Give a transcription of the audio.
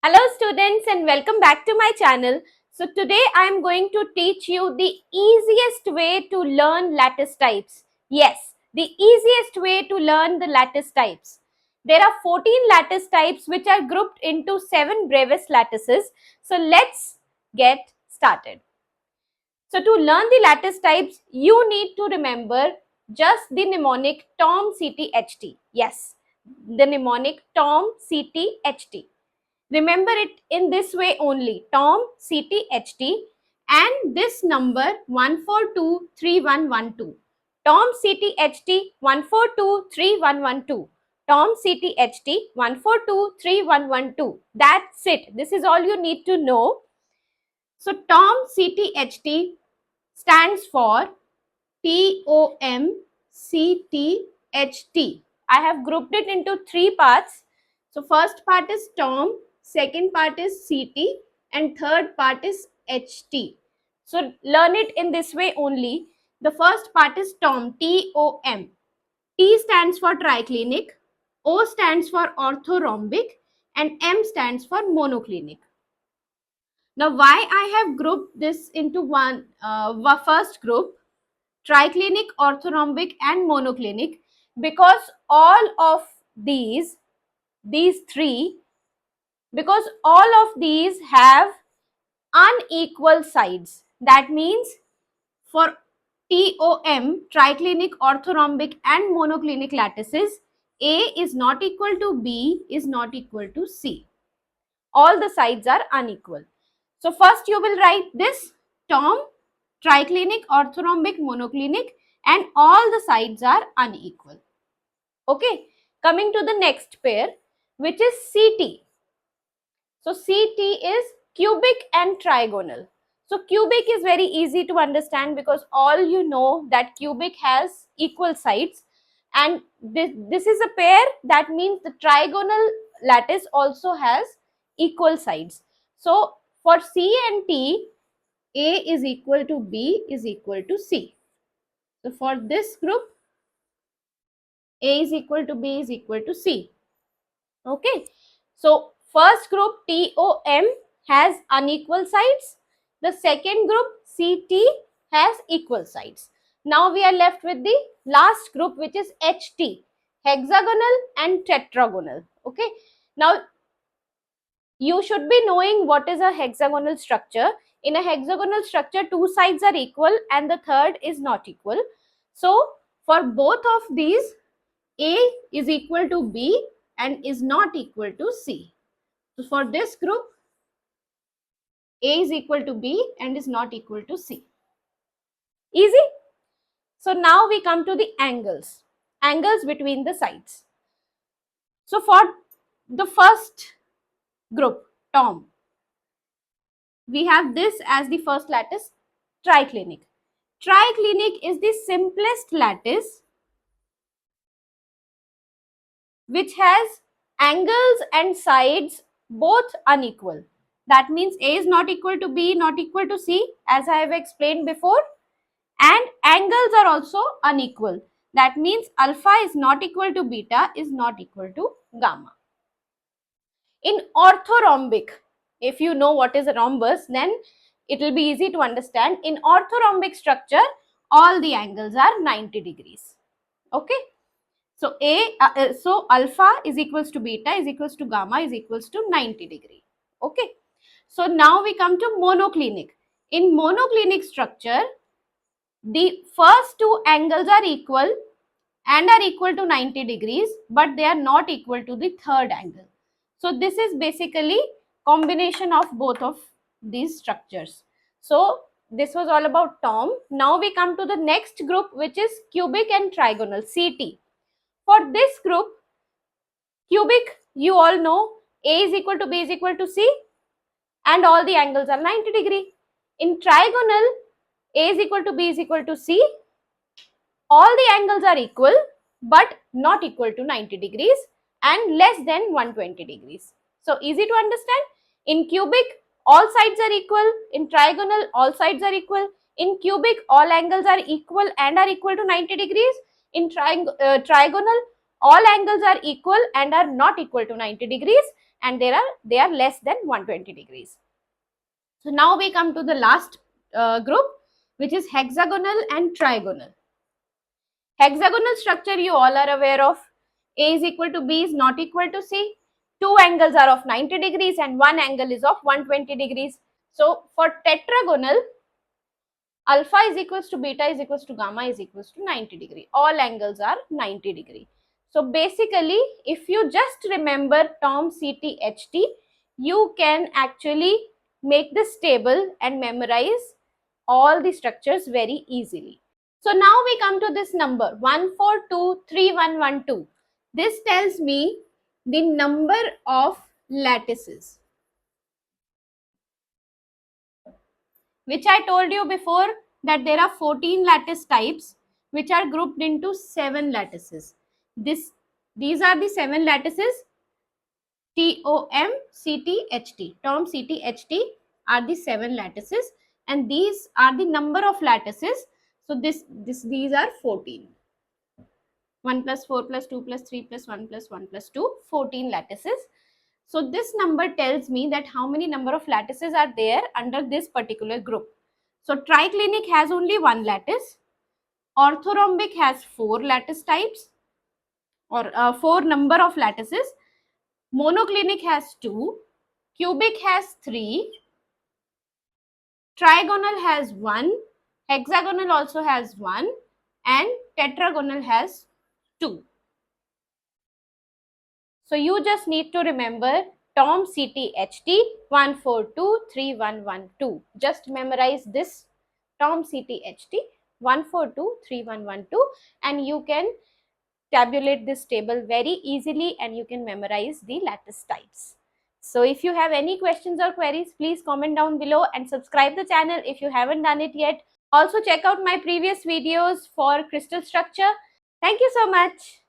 Hello students and welcome back to my channel. So today I am going to teach you the easiest way to learn lattice types. Yes, the easiest way to learn the lattice types. There are 14 lattice types which are grouped into 7 Bravais lattices. So let's get started. So to learn the lattice types, you need to remember just the mnemonic TOM CTHT. Yes, the mnemonic TOM CTHT. Remember it in this way only, Tom CTHT and this number 1423112. Tom CTHT 1423112. Tom CTHT 1423112. That's it. This is all you need to know. So Tom CTHT stands for TOMCTHT. I have grouped it into 3 parts. So first part is Tom, second part is CT, and third part is HT. So learn it in this way only. The first part is Tom, TOM. T stands for triclinic, O stands for orthorhombic, and M stands for monoclinic. Now, why I have grouped this into one first group, triclinic, orthorhombic, and monoclinic, because all of these three, because all of these have unequal sides. That means for TOM, triclinic, orthorhombic, and monoclinic lattices, A is not equal to B is not equal to C. All the sides are unequal. So first you will write this Tom, triclinic, orthorhombic, monoclinic, and all the sides are unequal. Okay, coming to the next pair, which is CT. So CT is cubic and trigonal. So cubic is very easy to understand because all you know that cubic has equal sides, and this is a pair, that means the trigonal lattice also has equal sides. So for C and T, A is equal to B is equal to C. So for this group, A is equal to B is equal to C. Okay. So first group TOM has unequal sides. The second group CT has equal sides. Now we are left with the last group, which is HT, hexagonal and tetragonal. Okay. Now you should be knowing what is a hexagonal structure. In a hexagonal structure, two sides are equal and the third is not equal. So for both of these, A is equal to B and is not equal to C. So for this group, A is equal to B and is not equal to C. Easy? So now we come to the angles. Angles between the sides. So for the first group, Tom, we have this as the first lattice, triclinic. Triclinic is the simplest lattice which has angles and sides both unequal. That means A is not equal to B, not equal to C, as I have explained before, and angles are also unequal. That means alpha is not equal to beta is not equal to gamma. In orthorhombic, if you know what is a rhombus, then it will be easy to understand. In orthorhombic structure, all the angles are 90 degrees. Okay. So so alpha is equals to beta is equals to gamma is equals to 90 degree. Okay. So now we come to monoclinic. In monoclinic structure, the first two angles are equal and are equal to 90 degrees, but they are not equal to the third angle. So this is basically combination of both of these structures. So this was all about Tom. Now we come to the next group, which is cubic and trigonal, CT. For this group, cubic, you all know A is equal to B is equal to C and all the angles are 90 degree. In trigonal, A is equal to B is equal to C, all the angles are equal but not equal to 90 degrees and less than 120 degrees. So easy to understand. In cubic, all sides are equal. In trigonal, all sides are equal. In cubic, all angles are equal and are equal to 90 degrees. In trigonal, all angles are equal and are not equal to 90 degrees. and they are less than 120 degrees. So now we come to the last group, which is hexagonal and trigonal. Hexagonal structure you all are aware of. A is equal to B is not equal to C. Two angles are of 90 degrees and one angle is of 120 degrees. So for tetragonal, alpha is equals to beta is equals to gamma is equals to 90 degree. All angles are 90 degree. So basically, if you just remember TOM, CT, HT, you can actually make this table and memorize all the structures very easily. So now we come to this number 1423112. This tells me the number of lattices, which I told you before that there are 14 lattice types which are grouped into 7 lattices. These are the 7 lattices: TOM, CT, HT. TOM, CT, HT are the 7 lattices, and these are the number of lattices. So these are 14. 1 plus 4 plus 2 plus 3 plus 1 plus 1 plus 2, 14 lattices. So this number tells me that how many number of lattices are there under this particular group. So triclinic has only 1 lattice, orthorhombic has 4 lattice types, or 4 number of lattices, monoclinic has 2, cubic has 3, trigonal has 1, hexagonal also has 1, and tetragonal has 2. So you just need to remember TOM, CT, HT 1423112. Just memorize this TOM, CT, HT 1423112, and you can tabulate this table very easily and you can memorize the lattice types. So if you have any questions or queries, please comment down below and subscribe the channel if you haven't done it yet. Also check out my previous videos for crystal structure. Thank you so much.